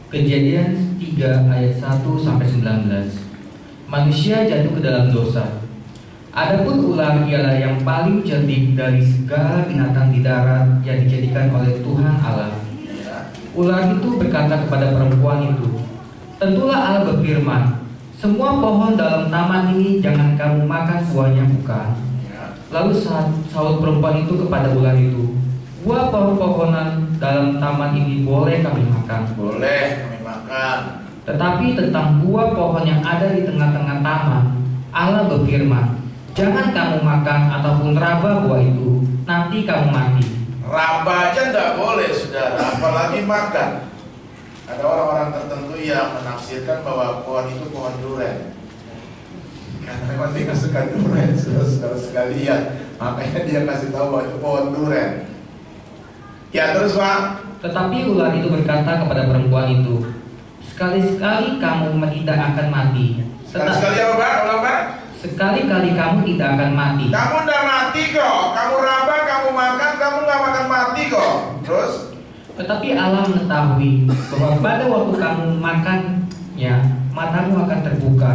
Kejadian 3 ayat 1-19. Manusia jatuh ke dalam dosa. Adapun ular ialah yang paling cerdik dari segala binatang di darat yang dijadikan oleh Tuhan Allah. Ular itu berkata kepada perempuan itu, "Tentulah Allah berfirman, semua pohon dalam taman ini jangan kamu makan buahnya, bukan?" Lalu sahut perempuan itu kepada ular itu, "Buah pohon-pohonan dalam taman ini boleh kami makan." Boleh kami makan. Tetapi tentang buah pohon yang ada di tengah-tengah taman, Allah berfirman, "Jangan kamu makan ataupun raba buah itu, nanti kamu mati." Raba aja nggak boleh, saudara, apalagi makan. Ada orang-orang tertentu yang menafsirkan bahwa pohon itu pohon duren, karena memang dia suka duren, saudara sekalian. Makanya dia kasih tahu bahwa itu pohon duren. Ya terus Pak. Tetapi ular itu berkata kepada perempuan itu, "Sekali-sekali kamu tidak akan mati." Sekali-sekali apa Pak? Ulang Pak. Sekali-kali kamu tidak akan mati. Kamu udah mati kok. Kamu raba, kamu makan, kamu nggak makan mati kok. Terus? Tetapi Allah mengetahui bahwa pada waktu kamu makannya, matamu akan terbuka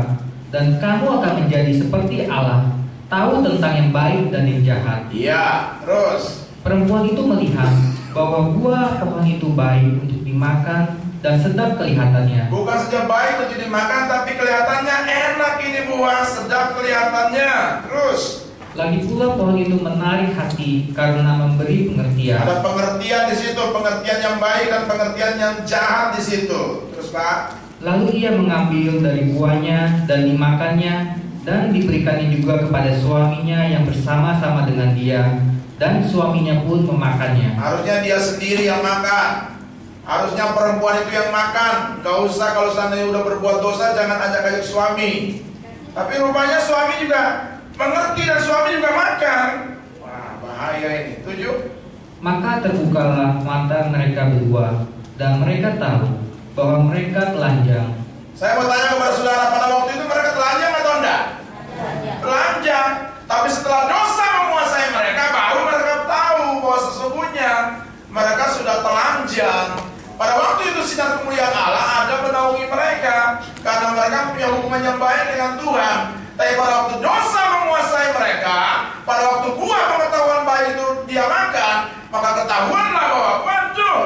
dan kamu akan menjadi seperti Allah, tahu tentang yang baik dan yang jahat. Iya. Terus? Perempuan itu melihat bahwa buah pohon itu baik untuk dimakan dan sedap kelihatannya. Bukan saja baik untuk dimakan, tapi kelihatannya enak ini buah, sedap kelihatannya. Terus? Lagi pula pohon itu menarik hati karena memberi pengertian. Ada pengertian di situ, pengertian yang baik dan pengertian yang jahat di situ. Terus Pak? Lalu ia mengambil dari buahnya dan dimakannya, dan diberikannya juga kepada suaminya yang bersama-sama dengan dia, dan suaminya pun memakannya. Harusnya dia sendiri yang makan. Harusnya perempuan itu yang makan. Gak usah, kalau seandainya udah berbuat dosa jangan ajak-ajak suami. Tapi rupanya suami juga mengerti dan suami juga makan. Wah, bahaya ini. 7. Maka terbukalah mata mereka berdua, dan mereka tahu bahwa mereka telanjang. Saya mau tanya kepada saudara, pada waktu itu mereka telanjang atau enggak? Telanjang. Tapi setelah dosa menguasai mereka, baru mereka tahu bahwa sesungguhnya mereka sudah telanjang. Pada waktu itu sinar kemuliaan Allah ada menaungi mereka, karena mereka punya hubungan yang baik dengan Tuhan. Tapi pada waktu dosa menguasai mereka, pada waktu buah pengetahuan baik itu dia makan, maka ketahuanlah bahwa waduh,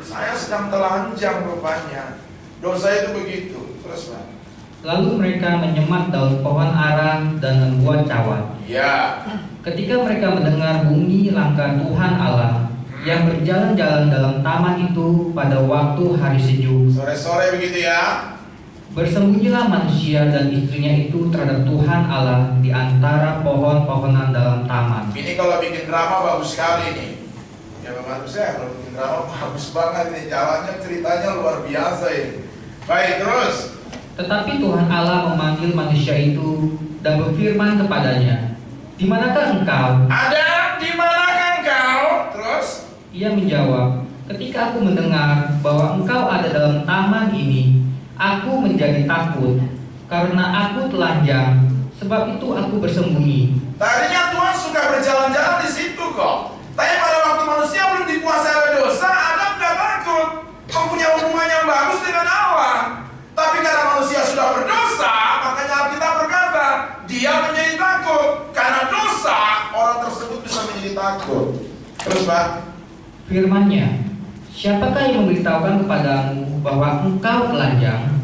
saya sedang telanjang rupanya. Dosa itu begitu. Terus Pak. Lalu mereka menyemat daun pohon ara dan membuat cawan. Ya. Ketika mereka mendengar bunyi langkah Tuhan Allah yang berjalan-jalan dalam taman itu pada waktu hari sejuk, Sore-sore begitu ya. bersembunyilah manusia dan istrinya itu terhadap Tuhan Allah di antara pohon-pohonan dalam taman. Ini kalau bikin drama bagus sekali nih. Ya bagus ya, kalau bikin drama bagus banget nih, jalannya ceritanya luar biasa ini. Baik, terus. Tetapi Tuhan Allah memanggil manusia itu dan berfirman kepadanya, "Di manakah engkau?" Ada, di manakah engkau? Terus? Ia menjawab, "Ketika aku mendengar bahwa engkau ada dalam taman ini, aku menjadi takut, karena aku telanjang, sebab itu aku bersembunyi." Tadinya Tuhan suka berjalan-jalan di situ kok. Tapi pada waktu manusia belum dikuasai oleh dosa, Adam nggak takut, mempunyai hubungan yang bagus dengan Allah. Tapi karena manusia sudah berdosa, makanya Alkitab berkata, dia menjadi takut. Karena dosa, orang tersebut bisa menjadi takut. Terus Pak? Firman-Nya, "Siapakah yang memberitahukan kepadamu bahwa engkau telanjang?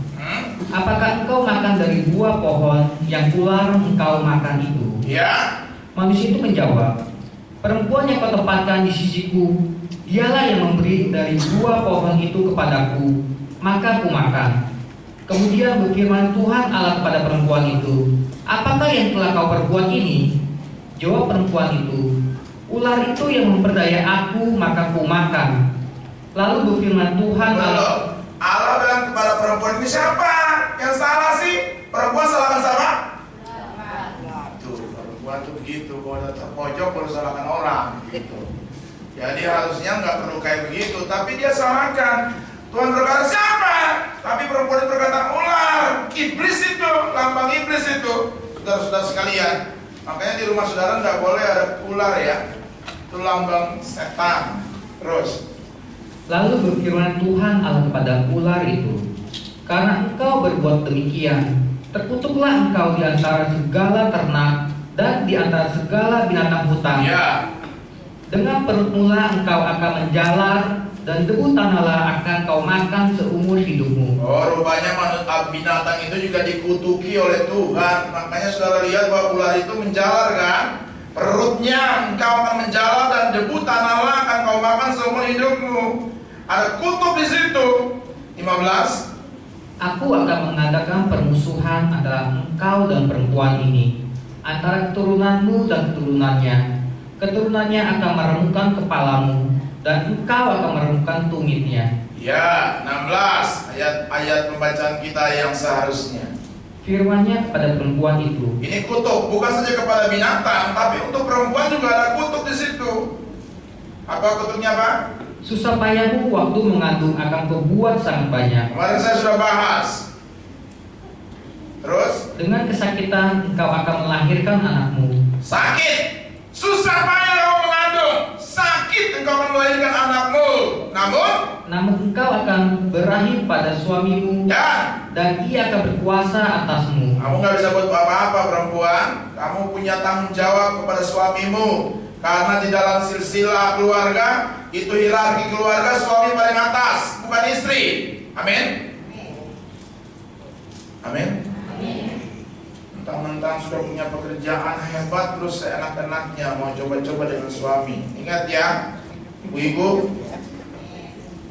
Apakah engkau makan dari buah pohon yang ular engkau makan itu?" Ya. Manusia itu menjawab, "Perempuan yang kau tempatkan di sisiku, dialah yang memberi dari buah pohon itu kepadaku, maka aku makan." Kemudian berfirman Tuhan Allah kepada perempuan itu, "Apakah yang telah kau perbuat ini?" Jawab perempuan itu, "Ular itu yang memperdaya aku, maka aku makan." Lalu berfirman Tuhan Allah, Allah bilang kepada perempuan ini, siapa yang salah sih? Perempuan salahkan siapa? Tuh, perempuan tuh begitu, kalau udah terpojok baru salahkan orang gitu. Jadi harusnya nggak perlu kayak begitu, tapi dia salahkan. Tuhan berkata siapa? Tapi perempuan itu berkata ular, iblis itu, lambang iblis itu. Saudara-saudara sekalian, makanya di rumah saudara nggak boleh ada ular ya. Itu lambang setan. Terus Lalu berfirman Tuhan Allah kepada ular itu, karena engkau berbuat demikian, terkutuklah engkau di antara segala ternak dan di antara segala binatang hutan. Ya. Dengan perutmu engkau akan menjalar, dan debu tanahlah akan kau makan seumur hidupmu. Oh, rupanya binatang itu juga dikutuki oleh Tuhan. Makanya saudara lihat bahwa ular itu menjalar kan? Perutnya engkau akan menjalar dan debu tanahlah akan kau makan seumur hidupmu. Ada kutuk di situ. 15. Aku akan mengadakan permusuhan antara engkau dan perempuan ini, antara keturunanmu dan keturunannya. Keturunannya akan meremukkan kepalamu, dan engkau akan meremukkan tumitnya. Ya, 16 ayat pembacaan kita yang seharusnya. Firman-Nya kepada perempuan itu. Ini kutuk bukan saja kepada binatang, tapi untuk perempuan juga ada kutuk di situ. Apa kutuknya, Pak? Susah payahmu waktu mengandung akan kau buat sangat banyak. Kemarin saya sudah bahas. Terus? Dengan kesakitan engkau akan melahirkan anakmu. Sakit. Susah payah kamu mengandung. Sakit engkau akan melahirkan anakmu. Namun engkau akan berakhir pada suamimu, dan ia akan berkuasa atasmu. Kamu nggak bisa buat apa-apa perempuan. Kamu punya tanggung jawab kepada suamimu. Karena di dalam silsilah keluarga, itu hierarki keluarga, suami paling atas, bukan istri. Amin. Amin. Mentang-mentang sudah punya pekerjaan hebat, terus seenak-enaknya mau coba-coba dengan suami. Ingat ya, ibu-ibu,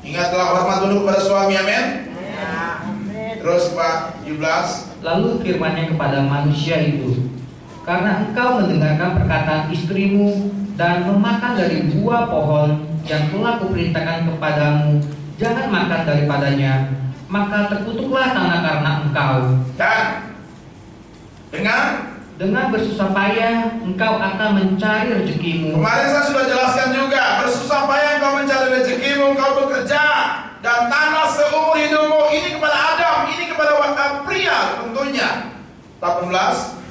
ingatlah hormat dulu kepada suami. Amin. Terus Pak 17. Lalu firman-Nya kepada manusia itu, karena engkau mendengarkan perkataan istrimu dan memakan dari buah pohon yang telah kuperintahkan kepadamu, jangan makan daripadanya, maka terkutuklah tanah karena engkau. Dan dengan bersusah payah engkau akan mencari rezekimu. Kemarin saya sudah jelaskan juga, bersusah payah engkau mencari rezekimu, engkau bekerja dan tanah seumur hidupmu. Ini kepada Adam, ini kepada pria tentunya. 18.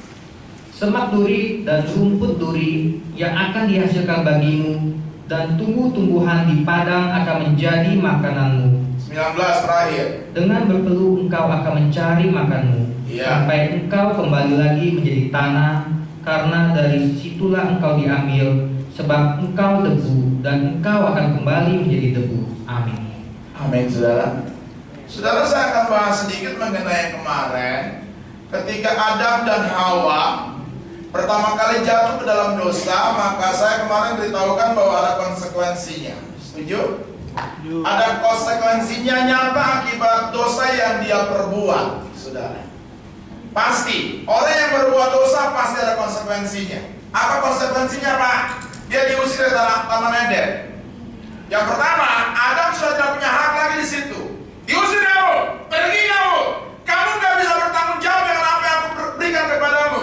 Semak duri dan rumput duri yang akan dihasilkan bagimu, dan tumbuh-tumbuhan di padang akan menjadi makananmu. 19 terakhir. Dengan berpeluh engkau akan mencari makanmu, sampai engkau kembali lagi menjadi tanah, karena dari situlah engkau diambil, sebab engkau debu, dan engkau akan kembali menjadi debu. Amin. Amin, saudara. Saudara, saya akan bahas sedikit mengenai kemarin, ketika Adam dan Hawa pertama kali jatuh ke dalam dosa, maka saya kemarin beritahukan bahwa ada konsekuensinya. Setuju? Ada konsekuensinya nyata akibat dosa yang dia perbuat, saudara. Pasti, orang yang berbuat dosa pasti ada konsekuensinya. Apa konsekuensinya, Pak? Dia diusir dari Taman Eden. Yang pertama, Adam sudah tidak punya hak lagi di situ. Diusir kamu, pergi kamu. Kamu nggak bisa bertanggung jawab dengan apa yang aku berikan kepadamu.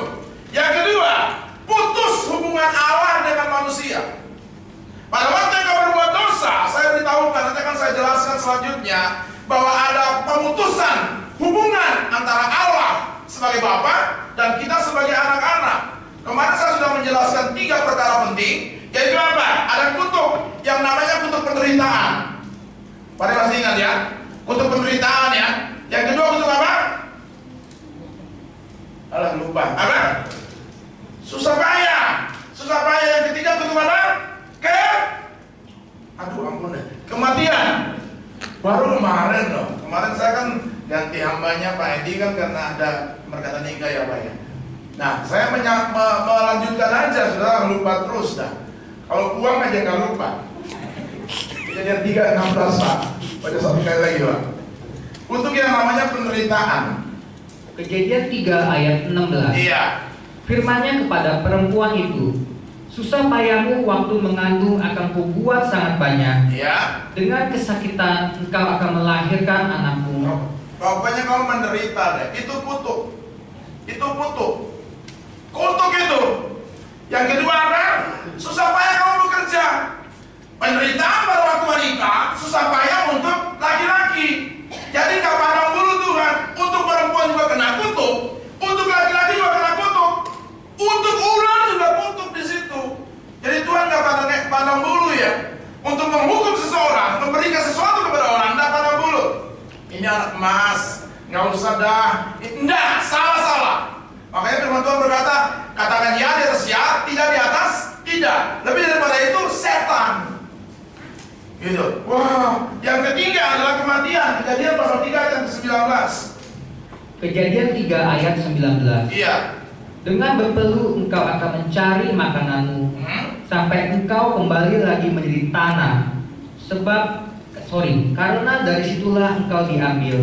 Yang kedua, putus hubungan Allah dengan manusia. Pada waktu yang kau berbuat dosa, saya beritahukan, nanti akan saya jelaskan selanjutnya, bahwa ada pemutusan hubungan antara Allah sebagai Bapa dan kita sebagai anak-anak. Kemarin saya sudah menjelaskan 3 perkara penting, yaitu apa? Ada kutuk yang namanya kutuk penderitaan. Pada masih ingat ya? Kutuk penderitaan ya. Yang kedua kutuk apa? Alah, lupa. Apa? Susah payah. Susah payah. Yang ketiga kutuk apa? Aduh ampun deh. Kematian. Baru kemarin loh. Kemarin saya kan ganti hambanya Pak Edi kan karena ada perkataan nikah ya Pak ya. Nah, saya melanjutkan aja, saudara, lupa terus dah. Kalau uang aja nggak lupa. Kejadian 3:16 Pak. Baca satu kali lagi Pak. Untuk yang namanya penderitaan. Kejadian 3 ayat 16. Iya. Firman-Nya kepada perempuan itu, susah payahmu waktu mengandung akan kubuat sangat banyak. Iya. Dengan kesakitan engkau akan melahirkan anakmu. Pokoknya kamu menderita deh. Itu kutuk. Itu kutuk. Kutuk itu. Yang kedua apa? Susah payah kamu bekerja. Penderitaan pada waktu wanita, susah payah untuk laki-laki. Jadi nggak pandang bulu Tuhan. Untuk perempuan juga kena kutuk. Untuk laki-laki juga kena kutuk. Untuk ular juga kutuk di situ. Jadi Tuhan nggak pandang bulu ya. Untuk menghukum sesuatu seorang memberikan sesuatu kepada orang, tidak pandang bulu. Ini anak emas, nggak usah dah. Enggak, salah. Makanya firman Tuhan berkata, katakan ya di atas ya, tidak di atas tidak. Lebih daripada itu setan. Gitu. Wow. Yang ketiga adalah kematian. Kejadian pasal 3 ayat yang ke-19. Kejadian 3 ayat 19. Iya. Dengan berpeluh engkau akan mencari makananmu sampai engkau kembali lagi menjadi tanah. Karena dari situlah engkau diambil.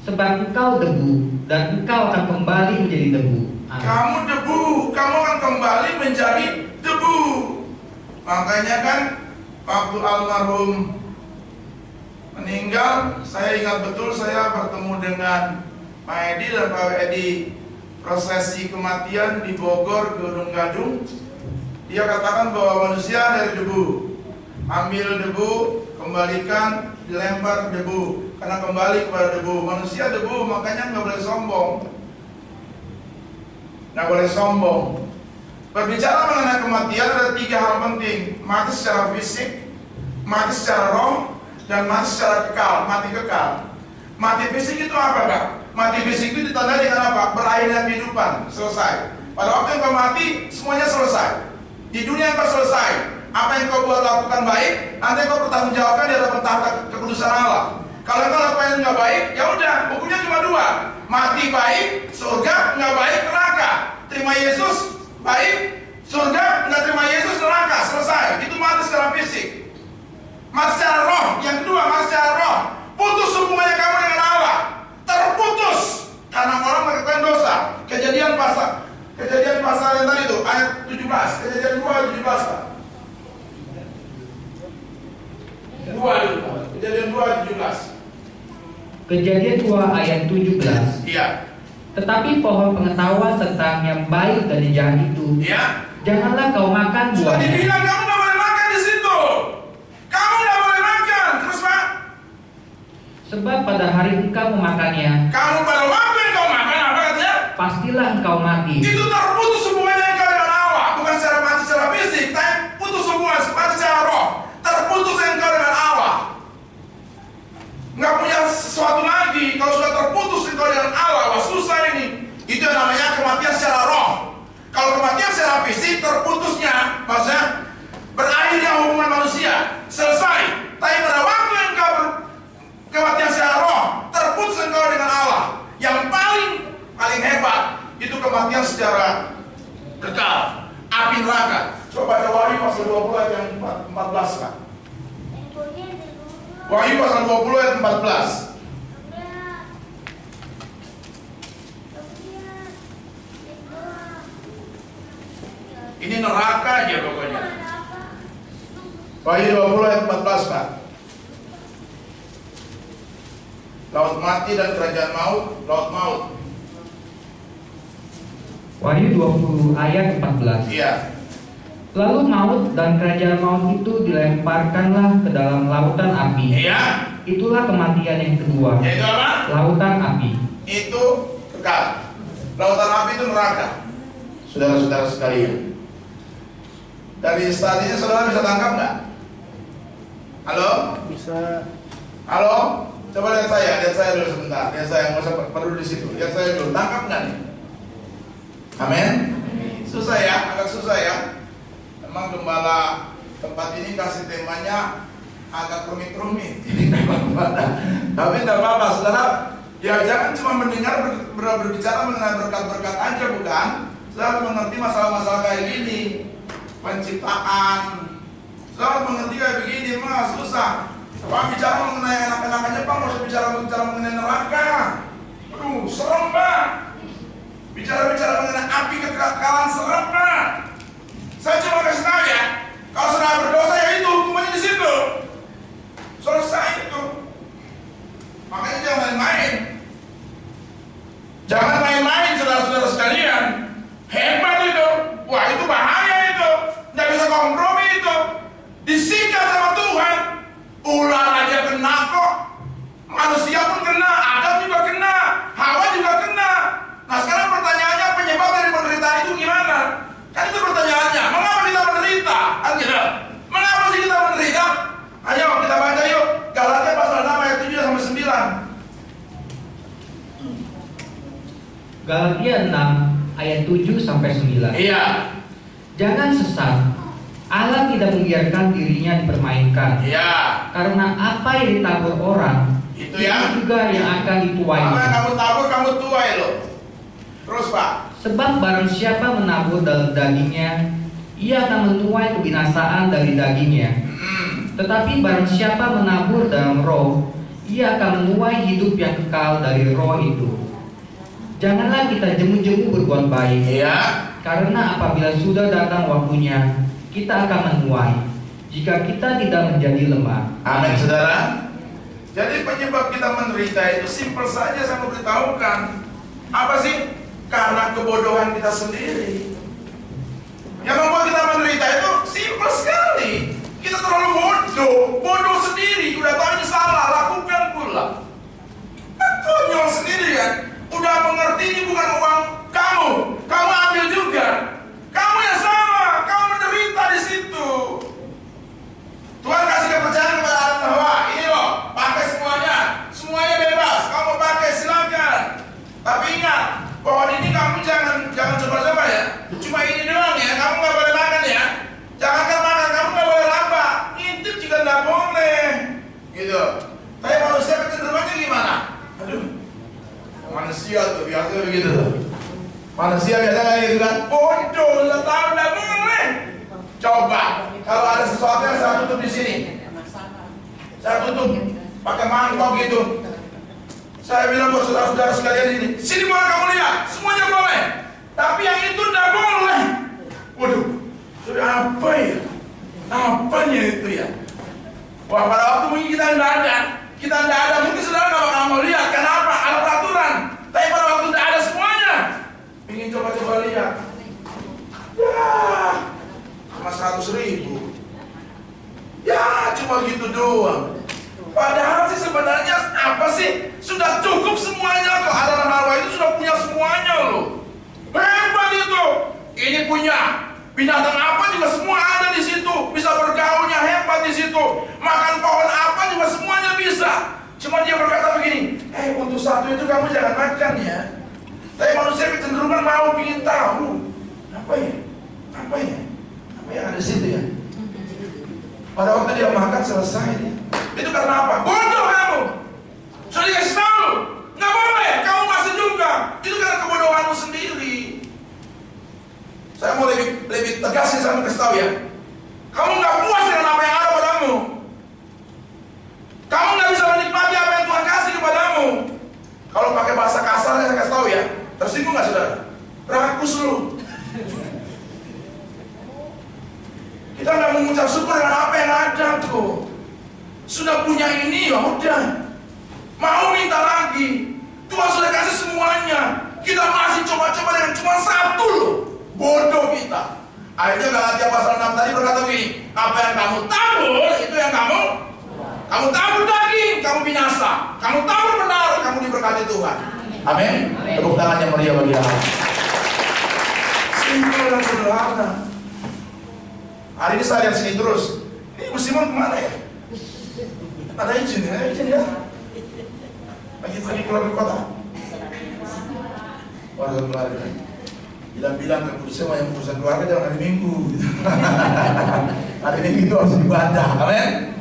Sebab engkau debu dan engkau akan kembali menjadi debu. Kamu debu, kamu akan kembali menjadi debu. Makanya kan waktu almarhum meninggal, saya ingat betul saya bertemu dengan Pak Edi dan Pak Edi prosesi kematian di Bogor, Gunung Gadung. Dia katakan bahwa manusia dari debu, ambil debu, kembalikan, dilempar debu, karena kembali kepada debu. Manusia debu, makanya nggak boleh sombong. Nggak boleh sombong. Berbicara mengenai kematian ada 3 hal penting: mati secara fisik, mati secara roh, dan mati secara kekal, mati kekal. Mati fisik itu apa, Kak? Mati fisik itu ditandai dengan apa? Berakhirnya kehidupan, selesai. Pada waktu yang kau mati, semuanya selesai. Di dunia yang kau selesai, apa yang kau buat lakukan baik, nanti kau bertanggungjawabkan di hadapan tahta kekudusan Allah. Kalau kau lakukan yang nggak baik, ya udah, bukunya cuma 2: mati baik, surga; nggak baik, neraka. Terima Yesus, baik, surga; nggak terima Yesus, neraka. Selesai. Itu mati secara fisik. Mati secara roh. Yang kedua, mati secara roh. Putus hubungannya kamu dengan Allah. Terputus karena orang melakukan dosa. Kejadian pasal yang tadi itu ayat 17. Kejadian 2 ayat 17, Pak. Kejadian 2 ayat 17. Kejadian 2 ayat 17. Iya. Tetapi pohon pengetahuan tentang yang baik dan yang jahat itu, Iya. janganlah kau makan Sudah buahnya. dibilang kamu nggak boleh makan di situ. Kamu nggak boleh makan. Terus, Pak? Sebab pada hari engkau memakannya, Kamu pada waktu yang kau makan apa katanya? pastilah engkau mati. Itu terputus hubungannya engkau dengan Allah. Bukan secara mati secara fisik, tapi putus hubungan mati secara roh. Terputus engkau dengan Allah. Nggak punya sesuatu lagi. Kalau sudah terputus engkau dengan Allah, wah susah ini. Itu yang namanya kematian secara roh. Kalau kematian secara fisik, terputusnya maksudnya berakhirnya hubungan manusia, selesai. Tapi pada waktu engkau kematian secara roh, terputus engkau dengan Allah. Yang paling hebat itu kematian secara kekal, api neraka. Coba baca Wahyu pasal 20 ayat yang 14, Pak. Wahyu pasal 20 ayat 14. Ini neraka aja pokoknya. Wahyu 20 ayat 14, Pak. Laut mati dan kerajaan maut, laut maut. Wahyu 20 ayat 14. Iya. Lalu maut dan kerajaan maut itu dilemparkanlah ke dalam lautan api. Iya. Itulah kematian yang kedua. Yaitu apa? Lautan api. Itu kekal. Lautan api itu neraka. Saudara-saudara sekalian, dari saat ini saudara bisa tangkap nggak? Halo? Bisa. Halo? Coba lihat saya dulu sebentar. Lihat saya, nggak usah perlu di situ. Lihat saya dulu. Tangkap nggak nih? Amin. Susah ya, agak susah ya. Memang gembala tempat ini kasih temanya agak rumit-rumit. Ini memang tapi tidak apa-apa, saudara. Ya jangan cuma mendengar berbicara mengenai berkat-berkat aja, bukan? Saudara harus mengerti masalah-masalah kayak gini, penciptaan. Saudara harus mengerti kayak begini, mas susah. Pak bicara mengenai anak-anak aja, Pak, nggak usah bicara mengenai neraka. Aduh, serem, Pak. Bicara mengenai api kekekalan, serem, Pak. Saya cuma kasih tahu ya, kalau saudara berdosa ya itu hukumannya di situ. Selesai itu. Makanya jangan main-main. Jangan main-main, saudara-saudara sekalian. Hebat itu. Wah, itu bahaya itu. Nggak bisa kompromi itu. Disikat sama Tuhan. Ular aja kena kok. Manusia pun kena, Adam juga kena, Hawa juga kena. Nah sekarang pertanyaannya, penyebab dari penderitaan itu gimana? Kan itu pertanyaannya. Mengapa kita menderita? Mengapa sih kita menderita? Ayo kita baca 1-9. Iya. Jangan sesat. Allah tidak membiarkan dirinya dipermainkan. Iya. Karena apa yang ditabur orang, Itu ya. juga yang akan dituai. Apa yang kamu tabur, kamu tuai loh. Terus Pak. Sebab barang siapa menabur dalam dagingnya, ia akan menuai kebinasaan dari dagingnya. Tetapi barang siapa menabur dalam roh, ia akan menuai hidup yang kekal dari roh itu. Janganlah kita jemu-jemu berbuat baik. Iya. Karena apabila sudah datang waktunya, kita akan menuai jika kita tidak menjadi lemah. Amin, saudara. Jadi penyebab kita menderita itu simpel saja, saya mau beritahukan. Apa sih? Karena kebodohan kita sendiri. Yang membuat kita menderita itu simpel sekali. Kita terlalu bodoh sendiri. Udah tahu ini salah, lakukan pula. Konyol sendiri kan. Udah mengerti ini bukan uang kamu ambil juga. Kamu yang sama, kamu menderita di situ. Tuhan kasih kepercayaan kepada Adam dan Hawa. Ini loh, pakai semuanya bebas. Kamu pakai silakan. Tapi ingat, pohon ini kamu jangan coba-coba ya. Cuma ini doang ya, kamu nggak boleh makan ya. Jangan makan, kamu nggak boleh laba. Ngintip juga nggak boleh. Gitu. Tapi manusia kecenderungannya gimana? Aduh, manusia tuh biasanya begitu tuh. Manusia biasa kayak gitu kan. Bodoh, nggak tahu nggak boleh. Coba, kalau ada sesuatu yang saya tutup di sini, saya tutup pakai mangkok gitu. Saya bilang buat saudara-saudara sekalian ini, sini boleh kamu lihat, semuanya boleh. Tapi yang itu nggak boleh. Waduh, sudah apa ya? Apanya itu ya? Wah, pada waktu mungkin kita nggak ada, mungkin saudara nggak mau lihat. Kenapa? Ada peraturan. Tapi pada waktu nggak ada semuanya, ingin coba-coba lihat. Ya, cuma 100.000. Ya, cuma gitu doang. Padahal sih sebenarnya apa sih? Sudah cukup semuanya kok. Adam dan Hawa itu sudah punya semuanya loh. Hebat itu. Ini punya. Binatang apa juga semua ada di situ. Bisa bergaulnya hebat di situ. Makan pohon apa juga semuanya bisa. Cuma dia berkata begini, untuk satu itu kamu jangan makan ya. Tapi manusia kecenderungan mau ingin tahu. Apa ya? Apa yang ada di situ ya? Pada waktu dia makan selesai dia. Itu karena apa? Bodoh kamu. Sudah dikasih tahu, nggak boleh. Kamu masih juga. Itu karena kebodohanmu sendiri. Saya mau lebih tegasin, saya mau kasih tahu ya. Kamu nggak puas dengan apa yang ada padamu. Kamu nggak bisa menikmati apa yang Tuhan kasih kepadamu. Kalau pakai bahasa kasar saya kasih tahu ya. Tersinggung nggak saudara? Rakus lu. Kita nggak mengucap syukur dengan apa yang ada tuh. Sudah punya ini ya udah. Mau minta lagi. Tuhan sudah kasih semuanya. Kita masih coba-coba dengan cuma satu loh. Bodoh kita. Akhirnya Galatia pasal 6 tadi berkata begini, apa yang kamu tabur itu yang kamu tabur daging, kamu binasa. Kamu tabur benar, kamu diberkati Tuhan. Amin. Tepuk tangan yang meriah bagi Allah. Simpel dan sederhana. Hari ini saya lihat sini terus. Ini Simon kemana ya? Ada izin ya? Lagi pergi keluar dari kota. Warga keluarga. Bilang ke semua yang urusan keluarga jangan hari Minggu. Hari Minggu itu harus ibadah. Amin.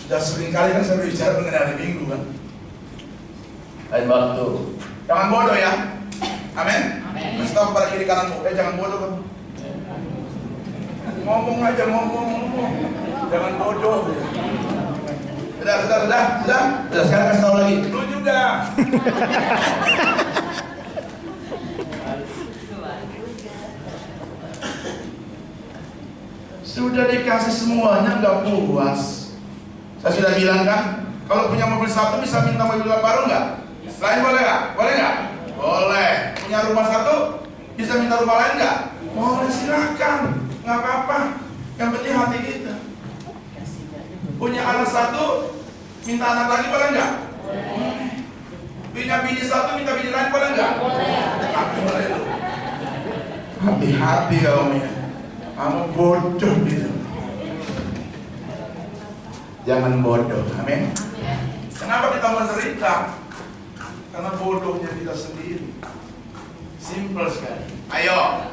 Sudah sering kali kan saya berbicara mengenai hari Minggu kan. Lain waktu. Jangan bodoh ya. Amin. Kasih tahu kepada kiri kananmu, jangan bodoh kan. Ngomong aja, ngomong. Jangan bodoh. Sudah. Sekarang kasih tahu lagi. Lu juga. Sudah dikasih semuanya nggak puas. Saya sudah bilang kan, kalau punya mobil satu bisa minta mobil baru nggak? Lain boleh nggak? Boleh nggak? Boleh. Punya rumah satu bisa minta rumah lain nggak? Boleh, silakan. Nggak apa-apa. Yang penting hati kita. Punya anak satu, minta anak lagi boleh nggak? Boleh. Punya bini satu, minta bini lain boleh nggak? Boleh. Hati-hati kamu ya. Kamu bodoh gitu. Jangan bodoh. Amin. Kenapa kita menderita? Karena bodohnya kita sendiri. Simple sekali. Ayo,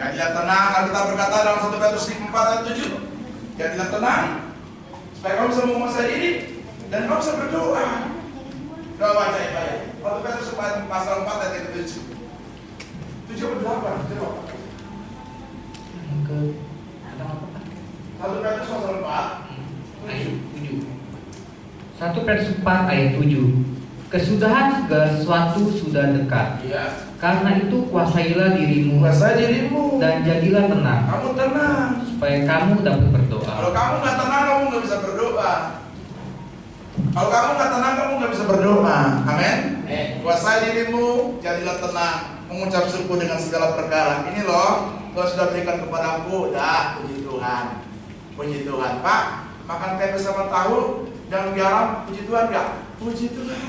jadilah tenang. Kita berkata dalam 1 Petrus 4 ayat 7. Jadilah tenang supaya kamu bisa menguasai diri dan kamu bisa berdoa. Doa baca ya. 1 Petrus pasal 4 ayat 7. 7 atau 8? Coba. Ke ada apa? 1 Petrus pasal 4 Ayat 7. 1 Petrus 4 ayat 7. Kesudahan segala sesuatu sudah dekat. Iya. Karena itu kuasailah dirimu. Kuasai dirimu Dan jadilah tenang. Kamu tenang. Supaya kamu dapat berdoa. Kalau kamu nggak tenang, kamu nggak bisa berdoa. Kalau kamu nggak tenang, kamu nggak bisa berdoa. Amin. Kuasai dirimu, jadilah tenang, mengucap syukur dengan segala perkara. Ini loh, Tuhan sudah berikan kepadaku. Dah, puji Tuhan. Puji Tuhan. Pak, makan tempe sama tahu dan garam, puji Tuhan nggak? Puji Tuhan.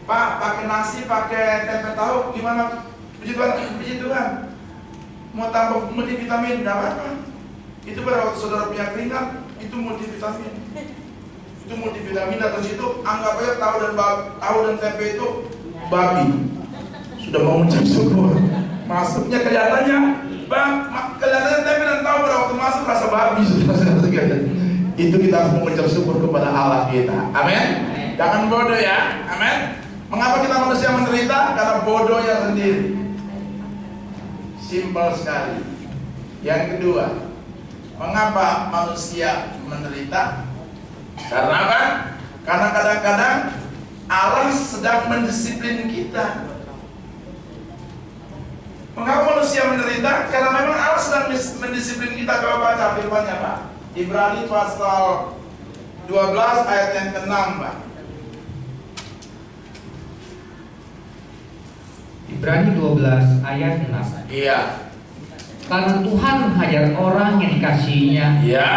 Pak, pakai nasi, pakai tempe tahu, gimana? Puji Tuhan, puji Tuhan. Mau tambah multivitamin, nggak apa-apa. Itu pada waktu saudara punya keringat, itu multivitamin. Itu multivitamin. Dan situ anggap aja tahu dan tempe itu babi. Sudah mau mengucap syukur. Masuknya kelihatannya, kelihatannya tempe dan tahu pada waktu masuk rasa babi. Itu kita harus mengucap syukur kepada Allah kita. Amin. Jangan bodoh ya. Amin. Mengapa kita manusia menderita? Karena bodohnya sendiri. Simpel sekali. Yang kedua, mengapa manusia menderita? Karena apa? Karena kadang-kadang Allah sedang mendisiplin kita. Mengapa manusia menderita? Karena memang Allah sedang mendisiplin kita. Kalau baca firman-Nya, Pak. Ibrani pasal 12 ayat yang ke-6, Pak. Ibrani 12 ayat 6. Iya. Karena Tuhan menghajar orang yang dikasihinya. Iya.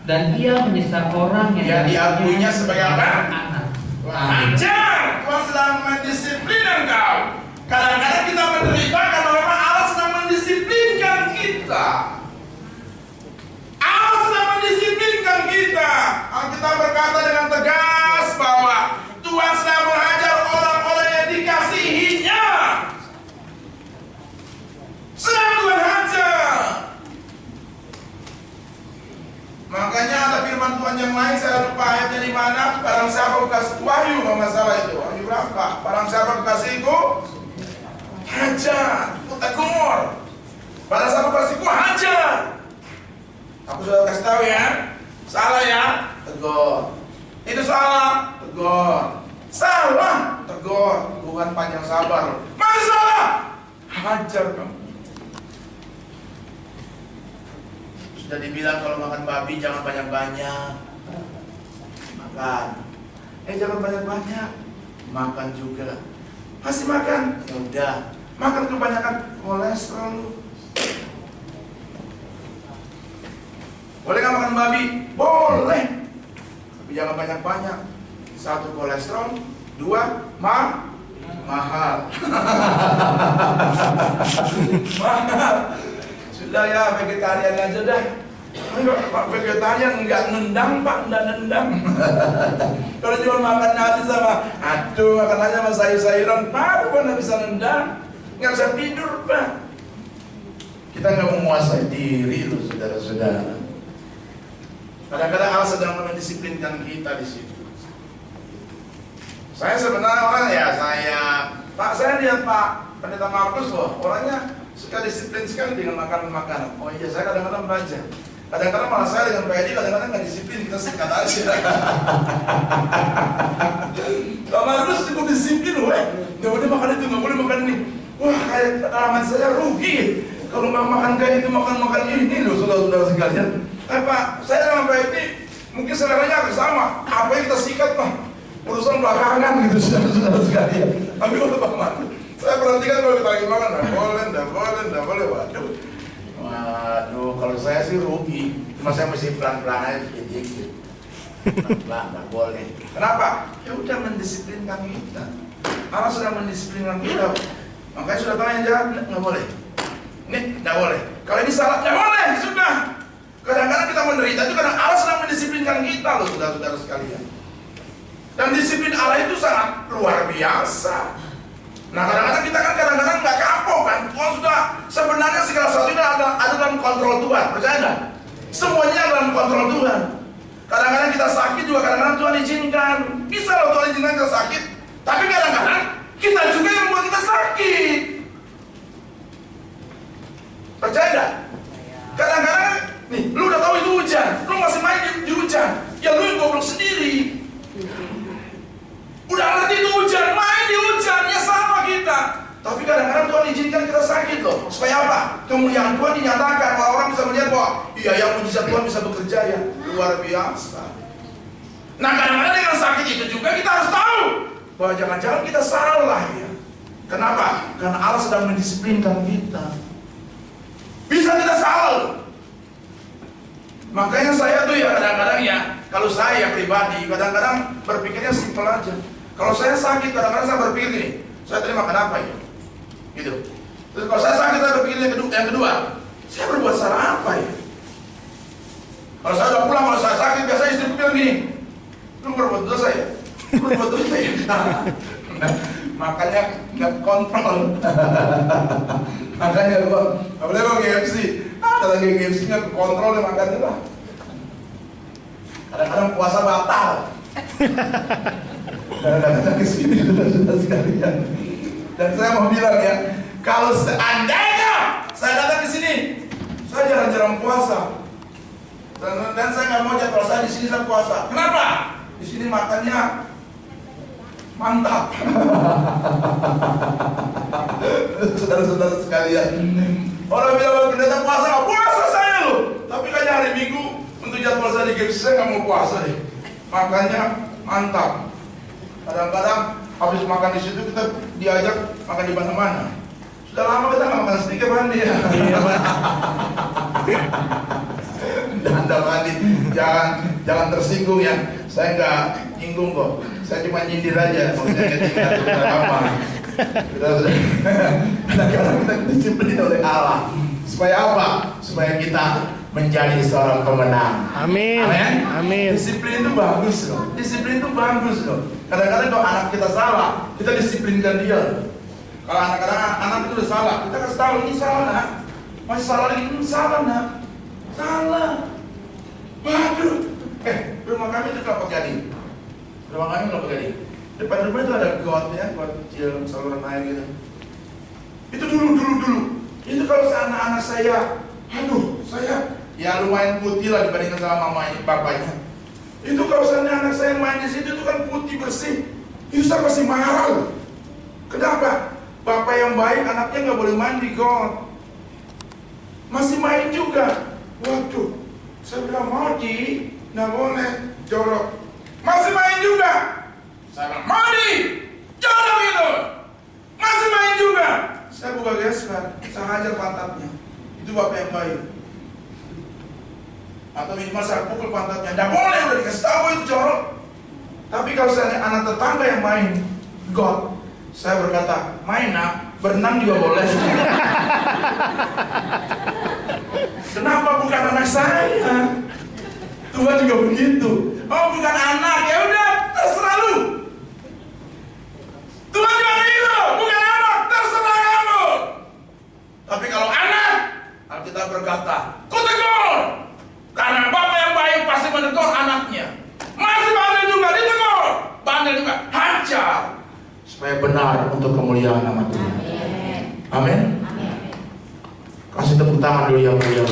Dan Ia menyesal orang yang diakuinya sebagai apa? Anak. Ajar. Tuhan sedang mendisiplin engkau. Kadang-kadang kita menderita karena memang Allah sedang mendisiplinkan kita. Allah sedang mendisiplinkan kita. Alkitab berkata dengan tegas bahwa Tuhan sedang menghajar orang-orang yang dikasihinya. Sedang Tuhan hajar. Makanya ada firman Tuhan yang lain, saya lupa ayatnya di mana. Barang siapa kekasih Wahyu, kalau nggak salah itu. Wahyu berapa? Barang siapa kekasihku, hajar, tegur. Barang siapa kekasihku, hajar. Aku sudah kasih tahu ya. Salah ya, tegur. Itu salah, tegur. Salah, tegur. Bukan panjang sabar. Masih salah, hajar kamu. Sudah dibilang kalau makan babi jangan banyak-banyak. Makan. Jangan banyak-banyak. Makan juga. Masih makan? Ya udah. Makan kebanyakan, kolesterol lu. Boleh nggak makan babi? Boleh. Tapi jangan banyak-banyak. 1, kolesterol. 2, mahal. Mahal. Sudah ya, vegetarian aja dah. Enggak, Pak, vegetarian enggak nendang, Pak, enggak nendang. Kalau cuma makan nasi sama makan aja sama sayur-sayuran, Pak, enggak bisa nendang. Enggak bisa tidur, Pak. Kita enggak menguasai diri loh, saudara-saudara. Kadang-kadang Allah sedang mendisiplinkan kita di situ. Saya sebenarnya orang ya, Pak, saya lihat Pak Pendeta Markus loh, orangnya suka disiplin sekali dengan makan-makanan. Oh iya, saya kadang-kadang belajar. Kadang-kadang malah saya dengan Pak Edi kadang-kadang nggak disiplin, kita sikat aja. Pak Markus cukup disiplin, weh. Nggak boleh makan itu, nggak boleh makan ini. Wah, kayak alamat saya rugi. Kalau nggak makan kayak itu, makan ini loh, saudara-saudara sekalian. Pak, saya dengan Pak Edi mungkin seleranya agak sama. Apa yang kita sikat, Pak? Urusan belakangan gitu, saudara-saudara sekalian. Tapi kalau Pak Markus, saya perhatikan kalau kita lagi makan, nggak boleh, waduh, kalau saya sih rugi, cuma saya mesti pelan-pelan aja sedikit, pelan-pelan, nggak boleh. Kenapa? Ya udah mendisiplinkan kita. Allah sudah mendisiplinkan kita, makanya sudah tahu yang jahat, nggak boleh. Ini nggak boleh. Kalau ini salah, nggak boleh, sudah. Kadang-kadang kita menderita itu karena Allah sedang mendisiplinkan kita loh, saudara-saudara sekalian. Dan disiplin Allah itu sangat luar biasa. Nah kadang-kadang kita kan kadang-kadang nggak kapok kan. Tuhan sudah sebenarnya segala sesuatu ada dalam kontrol Tuhan. Percaya nggak? Semuanya dalam kontrol Tuhan. Kadang-kadang kita sakit juga, kadang-kadang Tuhan izinkan. Bisa loh Tuhan izinkan kita sakit. Tapi kadang-kadang kita juga yang membuat kita sakit. Percaya nggak? Kadang-kadang nih, lu udah tahu itu hujan, lu masih main di hujan. Ya lu yang goblok sendiri. Udah ngerti itu hujan, main di hujan, ya sama kita. Tapi kadang-kadang Tuhan izinkan kita sakit loh. Supaya apa? Kemuliaan Tuhan dinyatakan. Orang-orang bisa melihat bahwa iya, yang mujizat Tuhan bisa bekerja ya. Luar biasa. Nah kadang-kadang dengan sakit itu juga kita harus tahu bahwa jangan-jangan kita salah ya. Kenapa? Karena Allah sedang mendisiplinkan kita. Bisa kita salah loh. Makanya saya tuh ya kadang-kadang ya, kalau saya pribadi kadang-kadang berpikirnya simpel aja. Kalau saya sakit kadang-kadang saya berpikir gini, saya tadi makan apa ya? Gitu. Terus kalau saya sakit saya berpikir yang kedua, saya berbuat salah apa ya? Kalau saya udah pulang, kalau saya sakit biasanya istri bilang gini, lu berbuat dosa ya? Lu berbuat dosa ya? Nah, makanya nggak kontrol. Makanya gua, apalagi mau KFC, ada lagi KFC-nya kontrol ya makannya lah. Kadang-kadang puasa batal. Kadang-kadang ke sini sudah sekalian. Dan saya mau bilang ya, kalau seandainya saya datang ke sini, saya jarang-jarang puasa. Dan saya nggak mau jadwal saya di sini saya puasa. Kenapa? Di sini makannya mantap. Saudara-saudara sekalian, orang bilang pendeta puasa nggak puasa saya loh. Tapi kayaknya hari Minggu untuk jadwal saya di GFC saya nggak mau puasa deh. Makannya mantap. Kadang-kadang habis makan di situ kita diajak makan di mana-mana. Sudah lama kita nggak makan sedikit mandi ya. Anda mandi, jangan tersinggung ya. Saya nggak nyinggung kok. Saya cuma nyindir aja. Maksudnya ketinggalan sudah lama. Kadang-kadang kita disiplin oleh Allah. Supaya apa? Supaya kita menjadi seorang pemenang. Amin. Amin. Amin. Disiplin itu bagus loh. Disiplin itu bagus loh. Kadang-kadang kalau anak kita salah, kita disiplinkan dia. Kalau anak itu udah salah, kita kasih tahu ini salah nak. Masih salah lagi, ini salah nak. Salah. Waduh. Rumah kami itu Kelapa Gading. Rumah kami Kelapa Gading. Depan rumah itu ada got ya, got kecil, saluran air gitu. Itu dulu. Itu kalau anak-anak saya, aduh, saya ya lumayan putih lah dibandingkan sama mamanya, bapaknya. Itu kalau anak saya main di situ itu kan putih bersih. Itu saya masih marah loh. Kenapa? Bapak yang baik anaknya nggak boleh main di got. Masih main juga. Waduh, saya bilang mau nggak boleh jorok. Masih main juga. Saya bilang mandi, jorok itu. Masih main juga. Saya buka gesper, saya hajar pantatnya. Itu bapak yang baik. Atau minimal saya pukul pantatnya. Nggak boleh, udah dikasih tahu itu jorok. Tapi kalau saya anak tetangga yang main got, saya berkata, main nak, berenang juga boleh. Kenapa bukan anak saya? Tuhan juga begitu. Oh bukan anak, ya udah terserah lu. Tuhan juga begitu, bukan anak, terserah kamu. Tapi kalau anak, Alkitab berkata, kutegur. Karena bapak yang baik pasti menegur anaknya. Masih bandel juga, ditegur. Bandel juga, hajar. Supaya benar untuk kemuliaan nama Tuhan. Amin. Kasih tepuk tangan dulu yang mulia.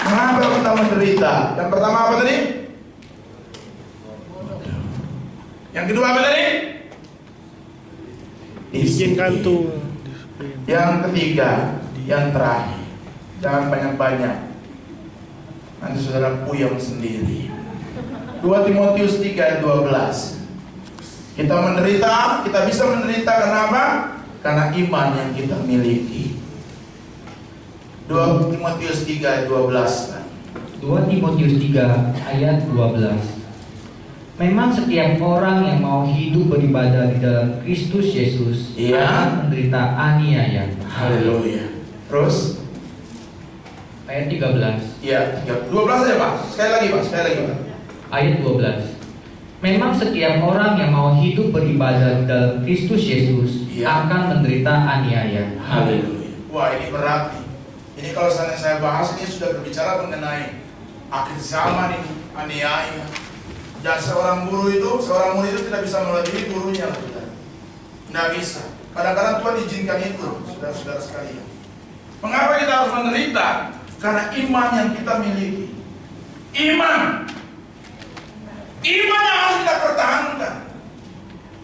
Mengapa kita menderita? Yang pertama apa tadi? Yang kedua apa tadi? Izinkan Tuhan. Yang ketiga, yang terakhir, jangan banyak-banyak. Nanti saudara puyeng sendiri. 2 Timotius 3 ayat 12. Kita menderita, kita bisa menderita karena apa? Karena iman yang kita miliki. 2 Timotius 3 ayat 12. 2 Timotius 3 ayat 12. Memang setiap orang yang mau hidup beribadah di dalam Kristus Yesus akan menderita aniaya. Haleluya. Terus ayat 13. Iya, 12 aja Pak. Sekali lagi Pak. Ayat 12. Memang setiap orang yang mau hidup beribadah dalam Kristus Yesus akan menderita aniaya. Haleluya. Wah, ini berat. Ini kalau saya bahas ini sudah berbicara mengenai akhir zaman ini, aniaya. Dan seorang murid itu tidak bisa melebihi gurunya. Tidak bisa. Kadang-kadang Tuhan izinkan itu, saudara-saudara sekalian. Mengapa kita harus menderita? Karena iman yang kita miliki. Iman yang harus kita pertahankan.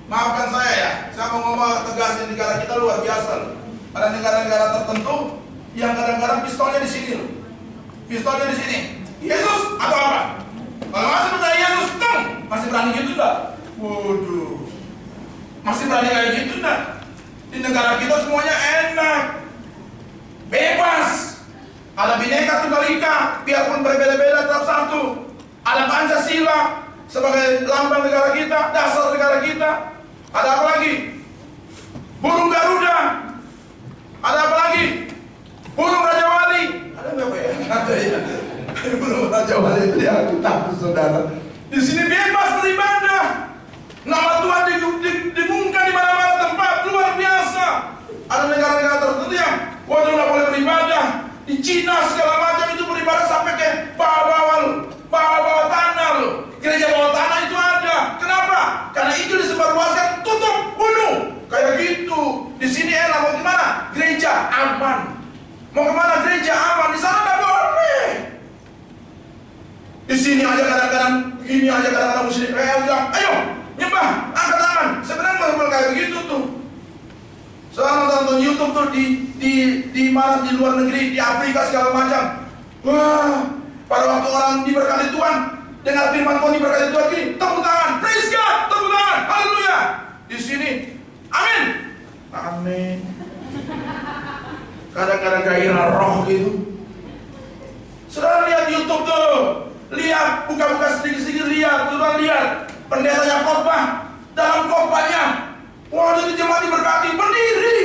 Maafkan saya ya, saya mau ngomong tegas, di negara kita luar biasa loh. Ada negara-negara tertentu yang kadang-kadang pistolnya di sini loh. Pistolnya di sini. Yesus atau apa? Kalau masih percaya Yesus, masih berani gitu enggak? Waduh, masih berani kayak gitu enggak? Di negara kita semuanya enak, bebas. Ada Bhinneka Tunggal Ika, biarpun berbeda-beda tetap satu. Ada Pancasila sebagai lambang negara kita, dasar negara kita. Ada apa lagi? Burung Garuda. Ada apa lagi? Burung Raja Wali. Ada nggak Pak ya? Ada ya. Burung Raja Wali itu yang aku takut, saudara. Di sini bebas beribadah. Nama Tuhan dimungkam di mana-mana tempat, luar biasa. Ada negara-negara tertentu yang waduh nggak boleh beribadah. Di Cina segala macam itu beribadah sampai ke bawah tanah loh. Gereja bawah tanah itu ada. Kenapa? Karena itu disebarluaskan, tutup, bunuh. Kayak gitu. Di sini enak, mau gimana? Gereja aman. Mau kemana? Gereja aman. Di sana nggak boleh. Di sini aja kadang-kadang, ini aja kadang-kadang muslim bilang, ayo nyembah, angkat tangan. Sebenarnya nggak boleh kayak begitu tuh. Soalnya nonton YouTube tuh di mana, di luar negeri, di Afrika segala macam. Wah, pada waktu orang diberkati Tuhan, dengar firman Tuhan diberkati Tuhan gini, tepuk tangan, praise God, tepuk tangan, haleluya. Di sini, amin, amin. Kadang-kadang gairah roh gitu. Saudara lihat YouTube tuh, lihat, buka-buka sedikit-sedikit, lihat, saudara lihat, penderanya khotbah, dalam khotbahnya, wah, jadi jemaat diberkati, berdiri,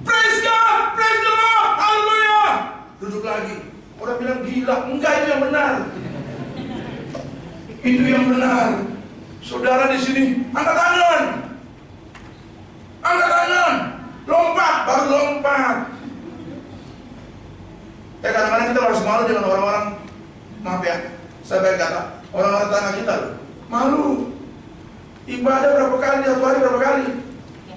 praise God, praise the Lord, haleluya. Duduk lagi. Orang bilang gila, enggak, itu yang benar. Itu yang benar. Saudara di sini, angkat tangan. Angkat tangan. Lompat, baru lompat. Kadang-kadang kita harus malu dengan orang-orang, maaf ya, saya baik kata, orang-orang tetangga kita loh. Malu. Ibadah berapa kali, satu hari berapa kali?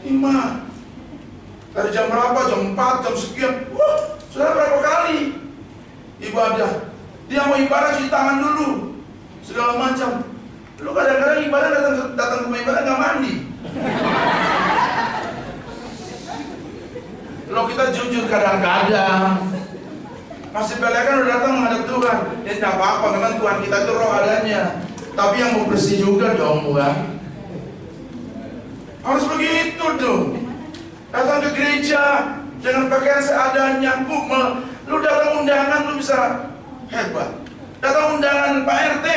5. Dari jam berapa? Jam 4, jam sekian. Wah, sudah berapa kali ibadah? Dia mau ibadah cuci tangan dulu, segala macam. Lu kadang-kadang ibadah datang ke rumah ibadah nggak mandi. Lo kita jujur kadang-kadang masih belakan udah datang menghadap Tuhan. Ya nggak apa-apa, memang Tuhan kita itu roh adanya. Tapi yang mau bersih juga dong, bukan? Harus begitu tuh. Datang ke gereja jangan pakaian seadanya. Lu datang undangan lu bisa hebat. Datang undangan Pak RT,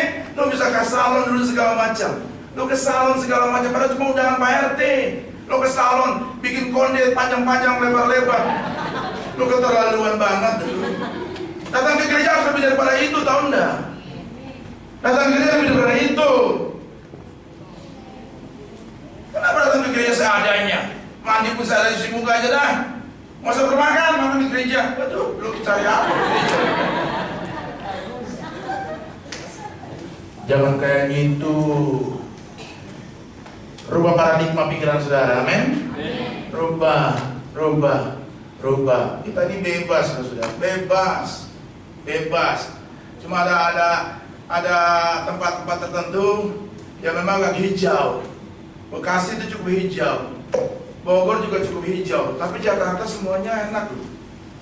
lu bisa ke salon dulu segala macam. Lu ke salon segala macam, padahal cuma undangan Pak RT. Lu ke salon bikin konde panjang-panjang, lebar-lebar. Lu keterlaluan banget. Datang ke gereja harus lebih daripada itu, tau enggak? Datang ke gereja lebih daripada itu. Kenapa datang ke gereja seadanya? Mandi pun seadanya, cuci muka aja dah. Masa bermakan, makan di gereja. Aduh, lu cari apa di gereja? Jangan kayak gitu. Rubah paradigma pikiran saudara, amin? Rubah. Kita ini bebas, saudara. Bebas. Cuma ada tempat-tempat tertentu yang memang agak hijau. Bekasi itu cukup hijau, Bogor juga cukup hijau, tapi Jakarta semuanya enak loh.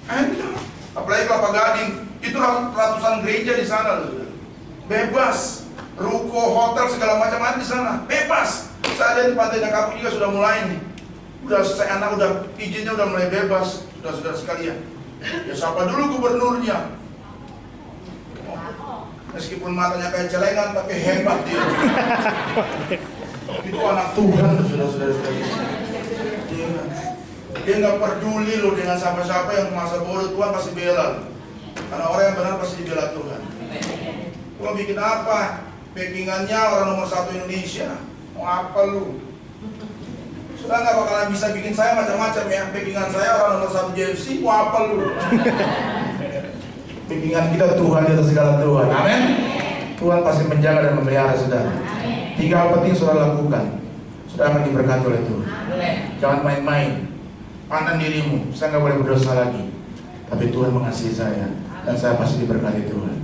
Enak. Apalagi Kelapa Gading, itu ratusan gereja di sana loh. Bebas, ruko, hotel segala macam ada di sana. Bebas. Saya di Pantai Dakapu juga sudah mulai nih. Udah seenak, udah izinnya udah mulai bebas, saudara sekalian. Ya sapa dulu gubernurnya. Meskipun matanya kayak celengan, tapi hebat dia. Itu anak Tuhan, saudara-saudara sekalian. Dia nggak peduli loh dengan siapa-siapa yang masa bodoh, Tuhan pasti bela. Karena orang yang benar pasti dibela Tuhan. Tuhan bikin apa? backingannya orang nomor 1 Indonesia. Mau apa lu? Sudah nggak bakalan bisa bikin saya macam-macam ya. Backingan saya orang nomor 1 JFC. Mau apa lu? Backingan kita Tuhan di atas segala Tuhan. Amin. Tuhan pasti menjaga dan memelihara saudara. 3 hal penting saudara lakukan. Saudara akan diberkati oleh Tuhan. Jangan main-main. Panen dirimu. Saya nggak boleh berdosa lagi. Tapi Tuhan mengasihi saya dan saya pasti diberkati Tuhan.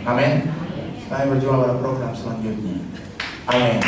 Amin. Saya berjuang pada program selanjutnya. Amin.